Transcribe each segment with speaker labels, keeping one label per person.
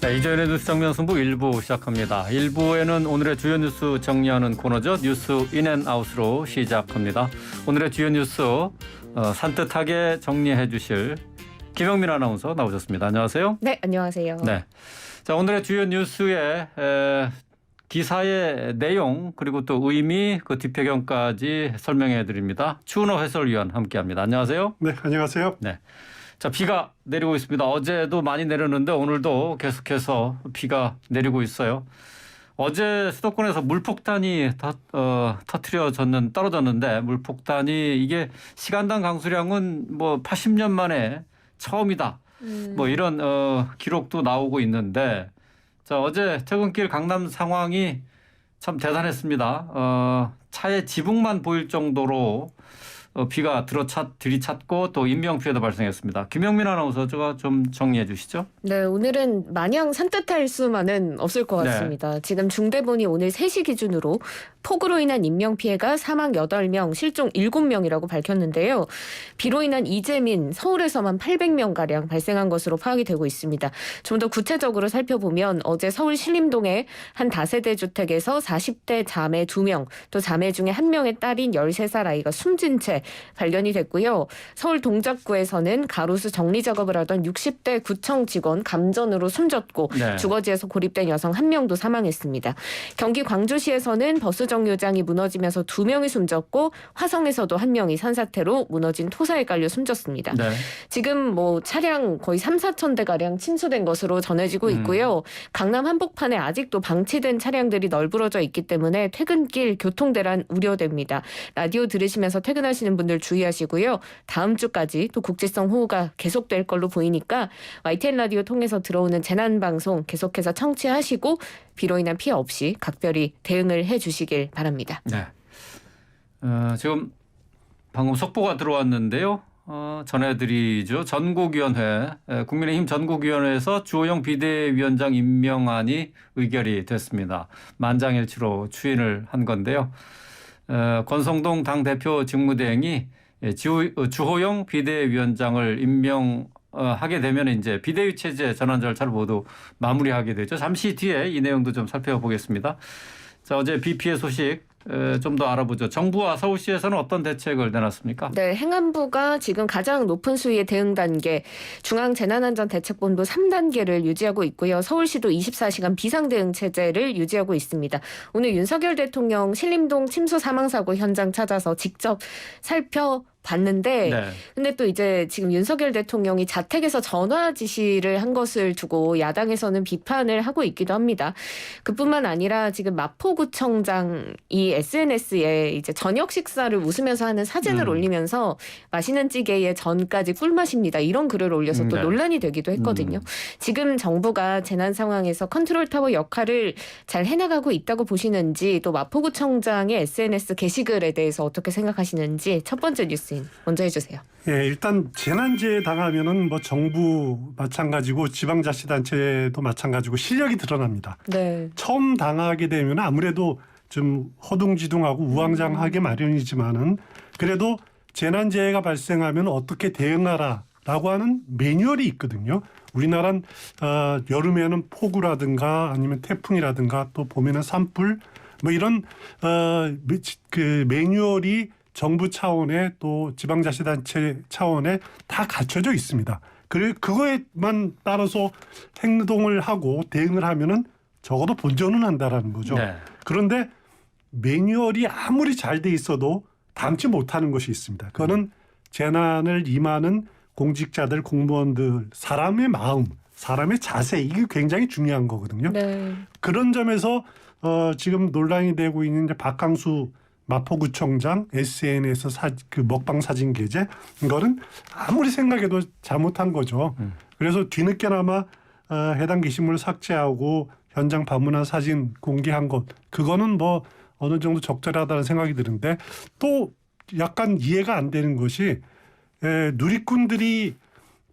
Speaker 1: 네, 이정현의 뉴스 정면 승부 1부 시작합니다. 1부에는 오늘의 주요 뉴스 정리하는 코너죠. 뉴스 인앤아웃으로 시작합니다. 오늘의 주요 뉴스 산뜻하게 정리해 주실 김영민 아나운서 나오셨습니다. 안녕하세요.
Speaker 2: 네, 안녕하세요.
Speaker 1: 네, 자 오늘의 주요 뉴스의 기사의 내용 그리고 또 의미 그 뒷배경까지 설명해 드립니다. 추은호 해설위원 함께합니다. 안녕하세요.
Speaker 3: 네, 안녕하세요.
Speaker 1: 네. 자, 비가 내리고 있습니다. 어제도 많이 내렸는데 오늘도 계속해서 비가 내리고 있어요. 어제 수도권에서 물폭탄이 떨어졌는데 물폭탄이 이게 시간당 강수량은 뭐 80년 만에 처음이다. 뭐 이런 기록도 나오고 있는데 자, 어제 퇴근길 강남 상황이 참 대단했습니다. 차의 지붕만 보일 정도로 비가 들이찼고 또 인명피해도 발생했습니다. 김영민 아나운서가 좀 정리해 주시죠.
Speaker 2: 네, 오늘은 마냥 산뜻할 수만은 없을 것 같습니다. 네. 지금 중대본이 오늘 3시 기준으로 폭우로 인한 인명피해가 사망 8명, 실종 7명이라고 밝혔는데요. 비로 인한 이재민, 서울에서만 800명가량 발생한 것으로 파악이 되고 있습니다. 좀 더 구체적으로 살펴보면 어제 서울 신림동의 한 다세대 주택에서 40대 자매 2명, 또 자매 중에 1명의 딸인 13살 아이가 숨진 채 발견이 됐고요. 서울 동작구에서는 가로수 정리 작업을 하던 60대 구청 직원 감전으로 숨졌고 네. 주거지에서 고립된 여성 1명도 사망했습니다. 경기 광주시에서는 버스 정류장이 무너지면서 2명이 숨졌고 화성에서도 1명이 산사태로 무너진 토사에 깔려 숨졌습니다. 네. 지금 뭐 차량 거의 3,4천 대가량 침수된 것으로 전해지고 있고요. 강남 한복판에 아직도 방치된 차량들이 널브러져 있기 때문에 퇴근길 교통대란 우려됩니다. 라디오 들으시면서 퇴근하시는 분들 주의하시고요. 다음 주까지 또 국지성 호우가 계속될 걸로 보이니까 YTN 라디오 통해서 들어오는 재난방송 계속해서 청취하시고 비로 인한 피해 없이 각별히 대응을 해주시길 바랍니다.
Speaker 1: 네. 지금 방금 속보가 들어왔는데요. 전해드리죠. 전국위원회, 국민의힘 전국위원회에서 주호영 비대위원장 임명안이 의결이 됐습니다. 만장일치로 추인을 한 건데요. 권성동 당대표 직무대행이 주호영 비대위원장을 임명하게 되면 이제 비대위 체제 전환 절차를 모두 마무리하게 되죠. 잠시 뒤에 이 내용도 좀 살펴보겠습니다. 자, 어제 비 피해 소식 좀 더 알아보죠. 정부와 서울시에서는 어떤 대책을 내놨습니까?
Speaker 2: 네, 행안부가 지금 가장 높은 수위의 대응 단계 중앙재난안전대책본부 3단계를 유지하고 있고요. 서울시도 24시간 비상대응 체제를 유지하고 있습니다. 오늘 윤석열 대통령 신림동 침수 사망사고 현장 찾아서 직접 봤는데 근데 또 이제 지금 윤석열 대통령이 자택에서 전화 지시를 한 것을 두고 야당에서는 비판을 하고 있기도 합니다. 그뿐만 아니라 지금 마포구청장이 SNS에 이제 저녁 식사를 웃으면서 하는 사진을 올리면서 맛있는 찌개에 전까지 꿀맛입니다. 이런 글을 올려서 또 논란이 되기도 했거든요. 지금 정부가 재난 상황에서 컨트롤타워 역할을 잘 해나가고 있다고 보시는지 또 마포구청장의 SNS 게시글에 대해서 어떻게 생각하시는지 첫 번째 뉴스 먼저 해주세요.
Speaker 3: 예, 일단 재난재해 당하면은 뭐 정부 마찬가지고 지방자치단체도 마찬가지고 실력이 드러납니다. 네. 처음 당하게 되면 아무래도 좀 허둥지둥하고 우왕좌왕하게 마련이지만은 그래도 재난재해가 발생하면 어떻게 대응하라라고 하는 매뉴얼이 있거든요. 우리나라는 여름에는 폭우라든가 아니면 태풍이라든가 또 봄에는 산불 뭐 이런 그 매뉴얼이 정부 차원에 또 지방자치단체 차원에 다 갖춰져 있습니다. 그래 그거에만 따라서 행동을 하고 대응을 하면은 적어도 본전은 한다라는 거죠. 네. 그런데 매뉴얼이 아무리 잘 돼 있어도 담지 못하는 것이 있습니다. 그거는 재난을 임하는 공직자들, 공무원들, 사람의 마음, 사람의 자세 이게 굉장히 중요한 거거든요. 네. 그런 점에서 지금 논란이 되고 있는 이제 박항수 마포구청장 SNS 그 먹방 사진 게재 이거는 아무리 생각해도 잘못한 거죠. 그래서 뒤늦게나마 해당 게시물을 삭제하고 현장 방문한 사진 공개한 것 그거는 뭐 어느 정도 적절하다는 생각이 드는데 또 약간 이해가 안 되는 것이 누리꾼들이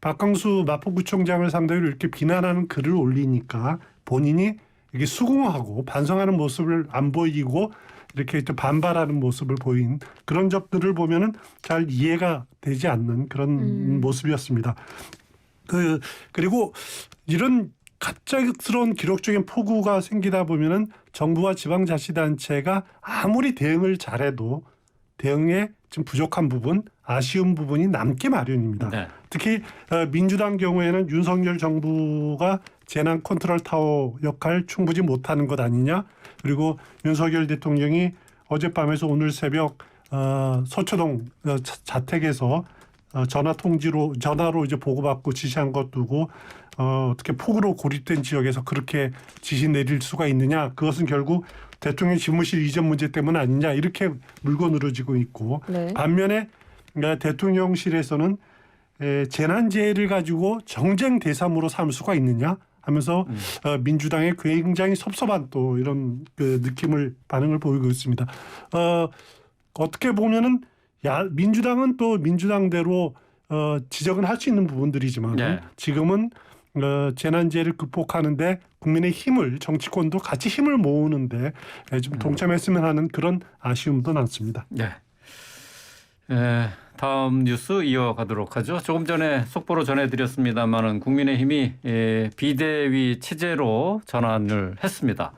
Speaker 3: 박항수 마포구청장을 상대로 이렇게 비난하는 글을 올리니까 본인이 이게 수긍하고 반성하는 모습을 안 보이고 이렇게 반발하는 모습을 보인 그런 점들을 보면은 잘 이해가 되지 않는 그런 모습이었습니다. 그리고 이런 갑작스러운 기록적인 폭우가 생기다 보면은 정부와 지방자치단체가 아무리 대응을 잘해도 대응에 좀 부족한 부분, 아쉬운 부분이 남기 마련입니다.
Speaker 1: 네.
Speaker 3: 특히 민주당 경우에는 윤석열 정부가 재난 컨트롤 타워 역할 충분히 못하는 것 아니냐. 그리고 윤석열 대통령이 어젯밤에서 오늘 새벽 서초동 자택에서 전화로 이제 보고받고 지시한 것 두고 어떻게 폭우로 고립된 지역에서 그렇게 지시 내릴 수가 있느냐. 그것은 결국 대통령 집무실 이전 문제 때문 아니냐. 이렇게 물고 늘어지고 있고
Speaker 2: 네.
Speaker 3: 반면에 대통령실에서는 재난재해를 가지고 정쟁 대상으로 삼을 수가 있느냐 하면서 민주당에 굉장히 섭섭한 또 이런 그 느낌을 반응을 보이고 있습니다. 어떻게 보면은 민주당은 또 민주당대로 지적은 할 수 있는 부분들이지만
Speaker 1: 네.
Speaker 3: 지금은 재난재해를 극복하는데 국민의 힘을 정치권도 같이 힘을 모으는데 좀 동참했으면 하는 그런 아쉬움도 남습니다.
Speaker 1: 네. 다음 뉴스 이어가도록 하죠. 조금 전에 속보로 전해드렸습니다마는 국민의힘이 비대위 체제로 전환을 했습니다.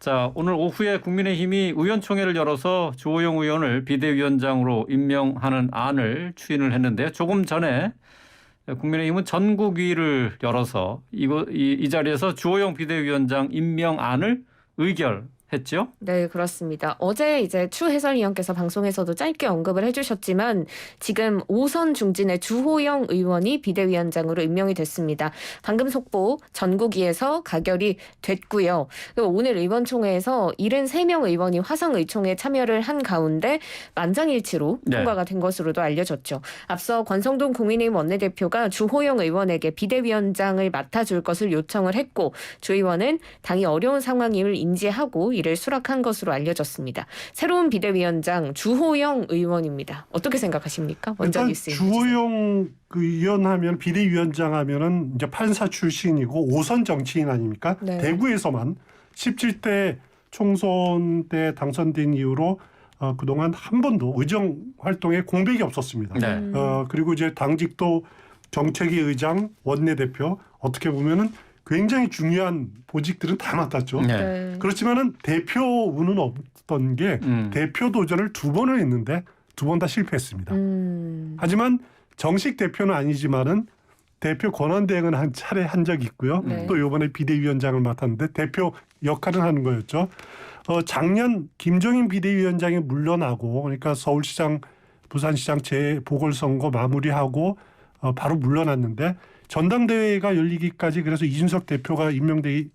Speaker 1: 자, 오늘 오후에 국민의힘이 의원총회를 열어서 주호영 의원을 비대위원장으로 임명하는 안을 추인을 했는데요. 조금 전에 국민의힘은 전국위를 열어서 이 자리에서 주호영 비대위원장 임명안을 의결했죠.
Speaker 2: 네, 그렇습니다. 어제 이제 추 해설위원께서 방송에서도 짧게 언급을 해주셨지만 지금 5선 중진의 주호영 의원이 비대위원장으로 임명이 됐습니다. 방금 속보 전국위에서 가결이 됐고요. 그리고 오늘 의원총회에서 73명 의원이 화상의총에 참여를 한 가운데 만장일치로
Speaker 1: 네.
Speaker 2: 통과가 된 것으로도 알려졌죠. 앞서 권성동 국민의힘 원내대표가 주호영 의원에게 비대위원장을 맡아줄 것을 요청을 했고 주 의원은 당이 어려운 상황임을 인지하고 이를 수락한 것으로 알려졌습니다. 새로운 비대위원장 주호영 의원입니다. 어떻게 생각하십니까? 먼저
Speaker 3: 일단
Speaker 2: 뉴스.
Speaker 3: 주호영 그 의원하면 비대위원장 하면은 이제 판사 출신이고 5선 정치인 아닙니까?
Speaker 2: 네.
Speaker 3: 대구에서만 17대 총선 때 당선된 이후로 그동안 한 번도 의정 활동에 공백이 없었습니다.
Speaker 1: 네.
Speaker 3: 그리고 이제 당직도 정책위 의장, 원내대표 어떻게 보면은 굉장히 중요한 보직들은 다 맡았죠.
Speaker 1: 네.
Speaker 2: 네.
Speaker 3: 그렇지만은 대표운은 없던 게 대표 도전을 2번을 했는데 2번 다 실패했습니다. 하지만 정식 대표는 아니지만은 대표 권한 대행은 한 차례 한 적이 있고요.
Speaker 2: 네.
Speaker 3: 또 이번에 비대위원장을 맡았는데 대표 역할을 하는 거였죠. 작년 김종인 비대위원장이 물러나고 그러니까 서울시장, 부산시장 재보궐선거 마무리하고 바로 물러났는데 전당대회가 열리기까지 그래서 이준석 대표가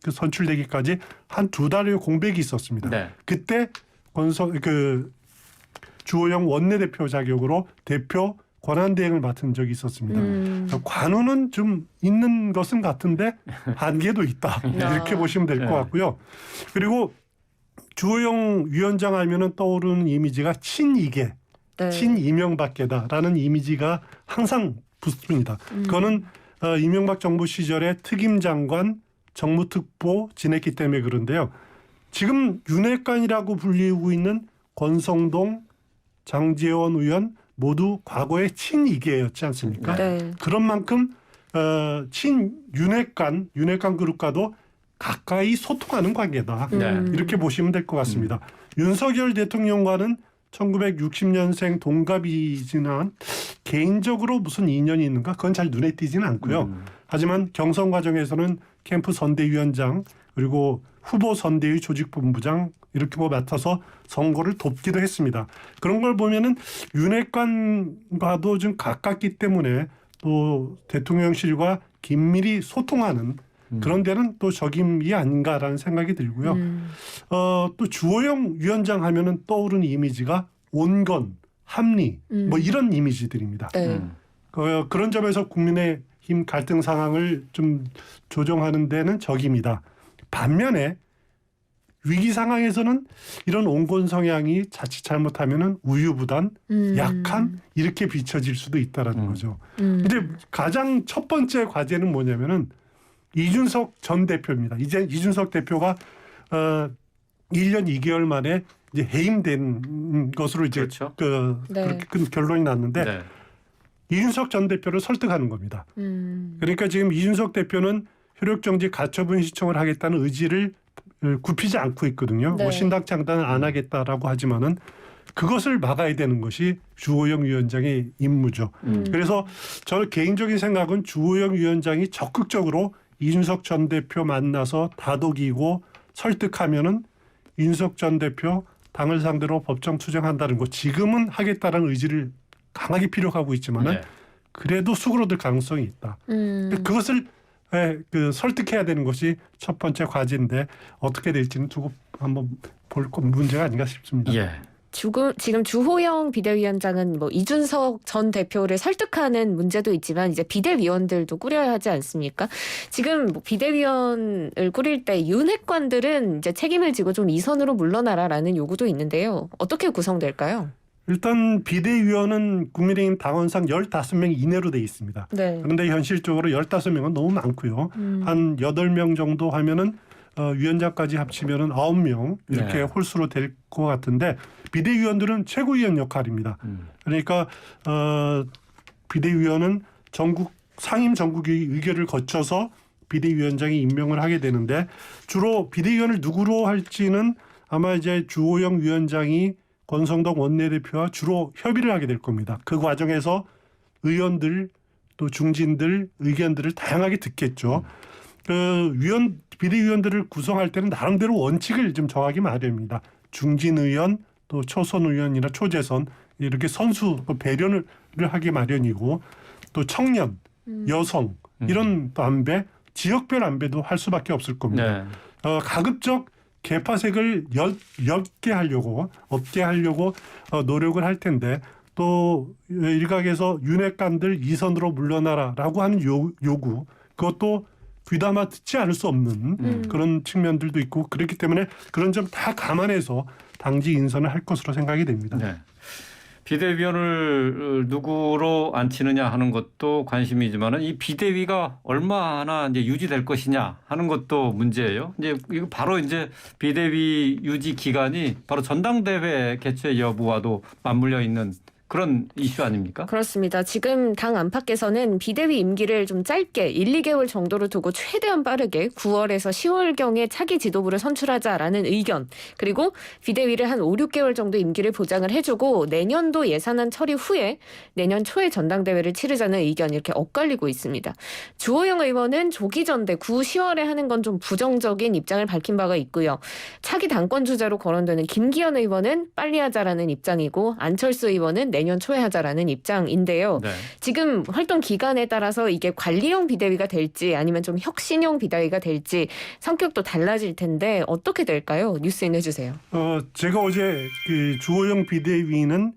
Speaker 3: 선출되기까지 한 2달의 공백이 있었습니다.
Speaker 1: 네.
Speaker 3: 그때 주호영 원내대표 자격으로 대표 권한대행을 맡은 적이 있었습니다. 관우는 좀 있는 것은 같은데 한계도 있다. 이렇게 보시면 될 것 같고요. 그리고 주호영 위원장 하면은 떠오르는 이미지가 친이계,
Speaker 2: 네.
Speaker 3: 친이명박계다라는 이미지가 항상 붙습니다. 그거는 이명박 정부 시절에 특임장관, 정무특보 지냈기 때문에 그런데요. 지금 윤핵관이라고 불리고 있는 권성동, 장제원 의원 모두 과거에 친이계였지 않습니까?
Speaker 2: 네.
Speaker 3: 그런 만큼 친윤핵관 그룹과도 가까이 소통하는 관계다.
Speaker 1: 네.
Speaker 3: 이렇게 보시면 될 것 같습니다. 윤석열 대통령과는 1960년생 동갑이지만 개인적으로 무슨 인연이 있는가 그건 잘 눈에 띄지는 않고요. 하지만 경선 과정에서는 캠프 선대위원장 그리고 후보 선대위 조직본부장 이렇게 맡아서 선거를 돕기도 했습니다. 그런 걸 보면은 윤핵관과도 좀 가깝기 때문에 또 대통령실과 긴밀히 소통하는 그런 데는 또 적임이 아닌가라는 생각이 들고요. 또 주호영 위원장 하면은 떠오르는 이미지가 온건, 합리 뭐 이런 이미지들입니다.
Speaker 2: 네.
Speaker 3: 그런 점에서 국민의힘 갈등 상황을 좀 조정하는 데는 적임이다. 반면에 위기 상황에서는 이런 온건 성향이 자칫 잘못하면은 우유부단, 약한 이렇게 비춰질 수도 있다라는 거죠. 근데 가장 첫 번째 과제는 뭐냐면은 이준석 전 대표입니다. 이제 이준석 대표가 1년 2개월 만에 이제 해임된 것으로 이제
Speaker 1: 그렇죠.
Speaker 2: 네.
Speaker 3: 그렇게 결론이 났는데
Speaker 1: 네.
Speaker 3: 이준석 전 대표를 설득하는 겁니다. 그러니까 지금 이준석 대표는 효력정지 가처분 신청을 하겠다는 의지를 굽히지 않고 있거든요.
Speaker 2: 네.
Speaker 3: 뭐 신당 창단을 안 하겠다라고 하지만은 그것을 막아야 되는 것이 주호영 위원장의 임무죠. 그래서 저 개인적인 생각은 주호영 위원장이 적극적으로 이준석 전 대표 만나서 다독이고 설득하면은 이준석 전 대표 당을 상대로 법정 투쟁한다는 거 지금은 하겠다라는 의지를 강하게 피력하고 있지만은
Speaker 1: 네.
Speaker 3: 그래도 수그러들 가능성이 있다. 그것을 설득해야 되는 것이 첫 번째 과제인데 어떻게 될지는 두고 한번 볼 문제가 아닌가 싶습니다.
Speaker 1: 예.
Speaker 2: 지금 주호영 비대위원장은 뭐 이준석 전 대표를 설득하는 문제도 있지만 이제 비대위원들도 꾸려야 하지 않습니까? 지금 뭐 비대위원을 꾸릴 때 윤핵관들은 이제 책임을 지고 좀 이선으로 물러나라라는 요구도 있는데요. 어떻게 구성될까요?
Speaker 3: 일단 비대위원은 국민의힘 당원상 15명 이내로 돼 있습니다.
Speaker 2: 네.
Speaker 3: 그런데 현실적으로 15명은 너무 많고요. 한 8명 정도 하면은 위원장까지 합치면은 9명 이렇게
Speaker 1: 네.
Speaker 3: 홀수로 될 것 같은데 비대위원들은 최고위원 역할입니다. 그러니까 비대위원은 상임 전국의 의결을 거쳐서 비대위원장이 임명을 하게 되는데 주로 비대위원을 누구로 할지는 아마 이제 주호영 위원장이 권성동 원내대표와 주로 협의를 하게 될 겁니다. 그 과정에서 의원들 또 중진들 의견들을 다양하게 듣겠죠. 비대위원들을 구성할 때는 나름대로 원칙을 좀 정하기 마련입니다. 중진 의원 또 초선 의원이나 초재선 이렇게 선수 배려를 하기 마련이고 또 청년, 여성 이런 또 안배, 지역별 안배도 할 수밖에 없을 겁니다.
Speaker 1: 네.
Speaker 3: 가급적 개파색을 없게 하려고 노력을 할 텐데 또 일각에서 윤핵관들 이선으로 물러나라라고 하는 요구 그것도 귀담아 듣지 않을 수 없는 그런 측면들도 있고 그렇기 때문에 그런 점 다 감안해서 당지 인선을 할 것으로 생각이 됩니다.
Speaker 1: 네. 비대위원을 누구로 앉히느냐 하는 것도 관심이지만은 이 비대위가 얼마나 이제 유지될 것이냐 하는 것도 문제예요. 이제 이거 바로 이제 비대위 유지 기간이 바로 전당대회 개최 여부와도 맞물려 있는 그런 이슈 아닙니까?
Speaker 2: 그렇습니다. 지금 당 안팎에서는 비대위 임기를 좀 짧게 1, 2개월 정도로 두고 최대한 빠르게 9월에서 10월경에 차기 지도부를 선출하자라는 의견 그리고 비대위를 한 5, 6개월 정도 임기를 보장을 해주고 내년도 예산안 처리 후에 내년 초에 전당대회를 치르자는 의견 이렇게 엇갈리고 있습니다. 주호영 의원은 조기 전대 9, 10월에 하는 건 좀 부정적인 입장을 밝힌 바가 있고요. 차기 당권 주자로 거론되는 김기현 의원은 빨리 하자라는 입장이고 안철수 의원은 내년 초에 하자라는 입장인데요.
Speaker 1: 네.
Speaker 2: 지금 활동 기간에 따라서 이게 관리형 비대위가 될지 아니면 좀 혁신형 비대위가 될지 성격도 달라질 텐데 어떻게 될까요? 뉴스인 해주세요.
Speaker 3: 제가 어제 그 주호영 비대위는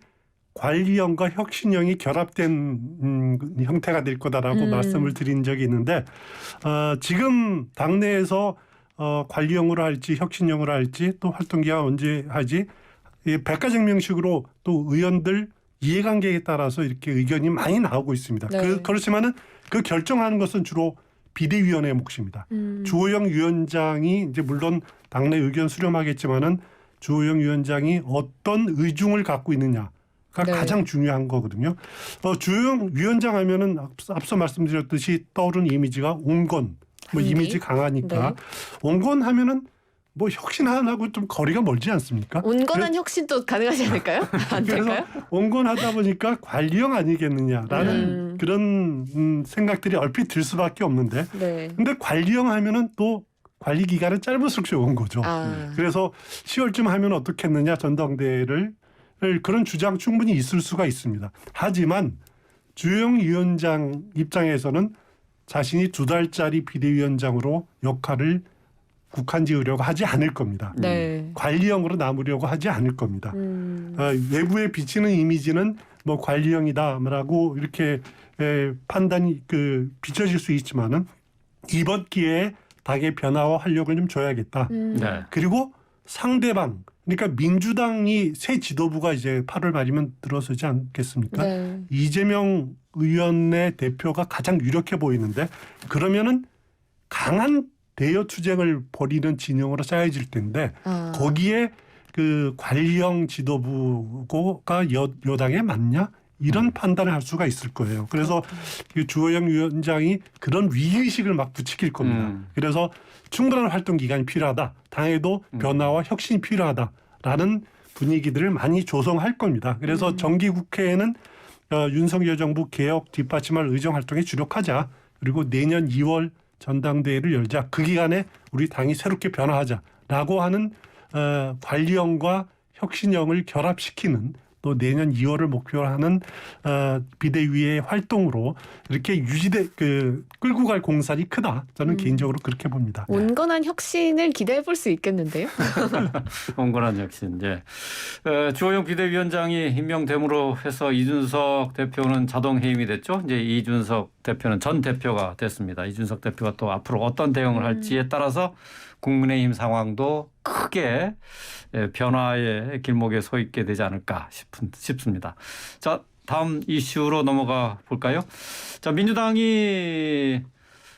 Speaker 3: 관리형과 혁신형이 결합된 형태가 될 거다라고 말씀을 드린 적이 있는데 지금 당내에서 관리형으로 할지 혁신형으로 할지 또 활동기간 언제 하지 백가쟁명식으로 또 의원들 이해관계에 따라서 이렇게 의견이 많이 나오고 있습니다.
Speaker 2: 네.
Speaker 3: 그렇지만은 그 결정하는 것은 주로 비대위원회의 몫입니다. 주호영 위원장이 이제 물론 당내 의견 수렴하겠지만은 주호영 위원장이 어떤 의중을 갖고 있느냐가
Speaker 2: 네.
Speaker 3: 가장 중요한 거거든요. 주호영 위원장 하면은 앞서 말씀드렸듯이 떠오른 이미지가 온건, 이미지 강하니까
Speaker 2: 네.
Speaker 3: 온건 하면은 혁신하고 좀 거리가 멀지 않습니까?
Speaker 2: 온건한 혁신도 가능하지 않을까요? 안 될까요?
Speaker 3: 그래서 온건하다 보니까 관리형 아니겠느냐라는 그런 생각들이 얼핏 들 수밖에 없는데
Speaker 2: 네.
Speaker 3: 근데 관리형 하면은 또 관리 기간은 짧을수록 좋은 거죠. 그래서 10월쯤 하면 어떻겠느냐 전당대회를 그런 주장 충분히 있을 수가 있습니다. 하지만 주호영 위원장 입장에서는 자신이 2달짜리 비대위원장으로 역할을 국한 지으려고 하지 않을 겁니다.
Speaker 2: 네.
Speaker 3: 관리형으로 남으려고 하지 않을 겁니다. 외부에 비치는 이미지는 관리형이다라고 이렇게 판단이 비춰질 수 있지만은 이번 기회에 당의 변화와 활력을 좀 줘야겠다.
Speaker 1: 네.
Speaker 3: 그리고 상대방 그러니까 민주당이 새 지도부가 이제 8월 말이면 들어서지 않겠습니까?
Speaker 2: 네.
Speaker 3: 이재명 의원의 대표가 가장 유력해 보이는데 그러면은 강한 대여 투쟁을 벌이는 진영으로 짜여질 텐데 거기에 그 관리형 지도부가 여당에 맞냐? 이런 판단을 할 수가 있을 거예요. 그래서 이 주호영 위원장이 그런 위기의식을 막 부추길 겁니다. 그래서 충분한 활동 기간이 필요하다. 당에도 변화와 혁신이 필요하다라는 분위기들을 많이 조성할 겁니다. 그래서 정기국회에는 윤석열 정부 개혁 뒷받침할 의정활동에 주력하자. 그리고 내년 2월 전당대회를 열자. 그 기간에 우리 당이 새롭게 변화하자라고 하는 관리형과 혁신형을 결합시키는 또 내년 2월을 목표로 하는 비대위의 활동으로 이렇게 끌고 갈 공산이 크다. 저는 개인적으로 그렇게 봅니다.
Speaker 2: 온건한 혁신을 기대해 볼 수 있겠는데요.
Speaker 1: 온건한 혁신. 예. 주호영 비대위원장이 임명됨으로 해서 이준석 대표는 자동 해임이 됐죠. 이제 이준석 대표는 전 대표가 됐습니다. 이준석 대표가 또 앞으로 어떤 대응을 할지에 따라서 국민의힘 상황도 크게 변화의 길목에 서 있게 되지 않을까 싶습니다. 자, 다음 이슈로 넘어가 볼까요? 자, 민주당이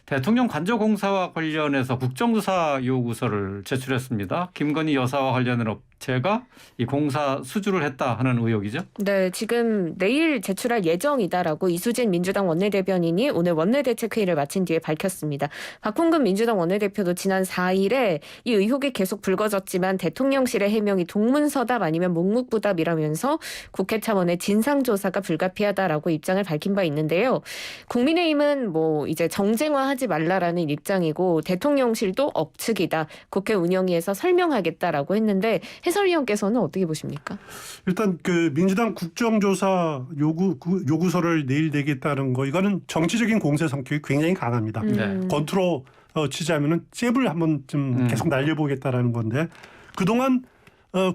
Speaker 1: 대통령 관저공사와 관련해서 국정조사 요구서를 제출했습니다. 김건희 여사와 관련된 업체가 이 공사 수주를 했다 하는 의혹이죠?
Speaker 2: 네, 지금 내일 제출할 예정이다라고 이수진 민주당 원내대변인이 오늘 원내대책회의를 마친 뒤에 밝혔습니다. 박홍근 민주당 원내대표도 지난 4일에 이 의혹이 계속 불거졌지만 대통령실의 해명이 동문서답 아니면 묵묵부답이라면서 국회 차원의 진상조사가 불가피하다라고 입장을 밝힌 바 있는데요. 국민의힘은 이제 정쟁화하지 말라라는 입장이고 대통령실도 억측이다. 국회 운영위에서 설명하겠다라고 했는데 해설위원께서는 어떻게 보십니까?
Speaker 3: 일단 그 민주당 국정조사 요구서를 내일 내겠다는 거 이거는 정치적인 공세 성격이 굉장히 강합니다. 겉으로 치자면은 잽을 한번 좀 계속 날려보겠다라는 건데 그동안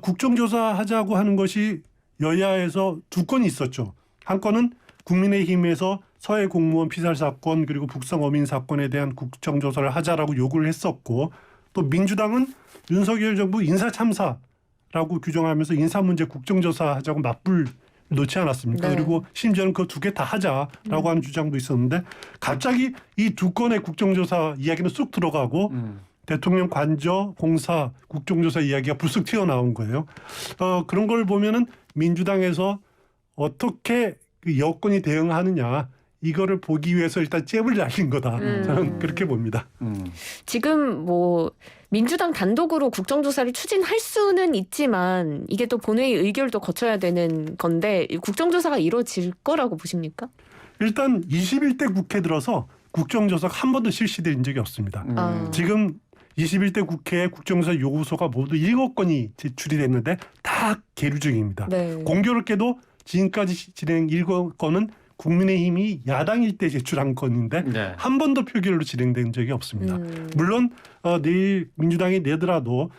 Speaker 3: 국정조사 하자고 하는 것이 여야에서 두 건이 있었죠. 한 건은 국민의힘에서 서해 공무원 피살 사건 그리고 북성 어민 사건에 대한 국정조사를 하자라고 요구를 했었고 또 민주당은 윤석열 정부 인사참사라고 규정하면서 인사문제 국정조사 하자고 맞불 놓지 않았습니까?
Speaker 2: 네.
Speaker 3: 그리고 심지어는 그 두 개 다 하자라고 하는 주장도 있었는데 갑자기 이 두 건의 국정조사 이야기는 쑥 들어가고 대통령 관저 공사 국정조사 이야기가 불쑥 튀어나온 거예요. 그런 걸 보면은 민주당에서 어떻게 그 여건이 대응하느냐 이거를 보기 위해서 일단 잽을 날린 거다. 저는 그렇게 봅니다.
Speaker 2: 지금 민주당 단독으로 국정조사를 추진할 수는 있지만 이게 또 본회의 의결도 거쳐야 되는 건데 국정조사가 이루어질 거라고 보십니까?
Speaker 3: 일단 21대 국회 들어서 국정조사가 한 번도 실시된 적이 없습니다. 지금 21대 국회에 국정조사 요구서가 모두 7건이 제출이 됐는데 다 계류 중입니다.
Speaker 2: 네.
Speaker 3: 공교롭게도 지금까지 진행 7건은 국민의힘이 야당일 때 제출한 건인데
Speaker 1: 네.
Speaker 3: 한 번도 표결로 진행된 적이 없습니다. 물론 내일 민주당이 내더라도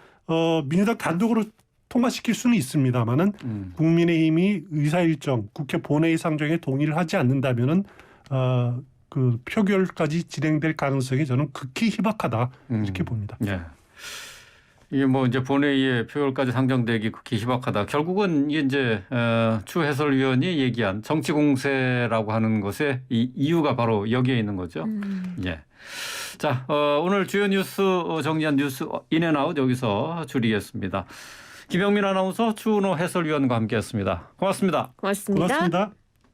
Speaker 3: 민주당 단독으로 통과시킬 수는 있습니다만은 국민의힘이 의사일정 국회 본회의 상정에 동의를 하지 않는다면은 그 표결까지 진행될 가능성이 저는 극히 희박하다 이렇게 봅니다.
Speaker 1: 네. 이게 이제 본회의에 표결까지 상정되기 극히 희박하다. 결국은 이게 추 해설위원이 얘기한 정치 공세라고 하는 것의 이 이유가 바로 여기에 있는 거죠. 예. 자, 오늘 주요 뉴스 정리한 뉴스 인앤아웃 여기서 줄이겠습니다. 김영민 아나운서, 추은호 해설위원과 함께했습니다. 고맙습니다.
Speaker 2: 고맙습니다.
Speaker 3: 고맙습니다.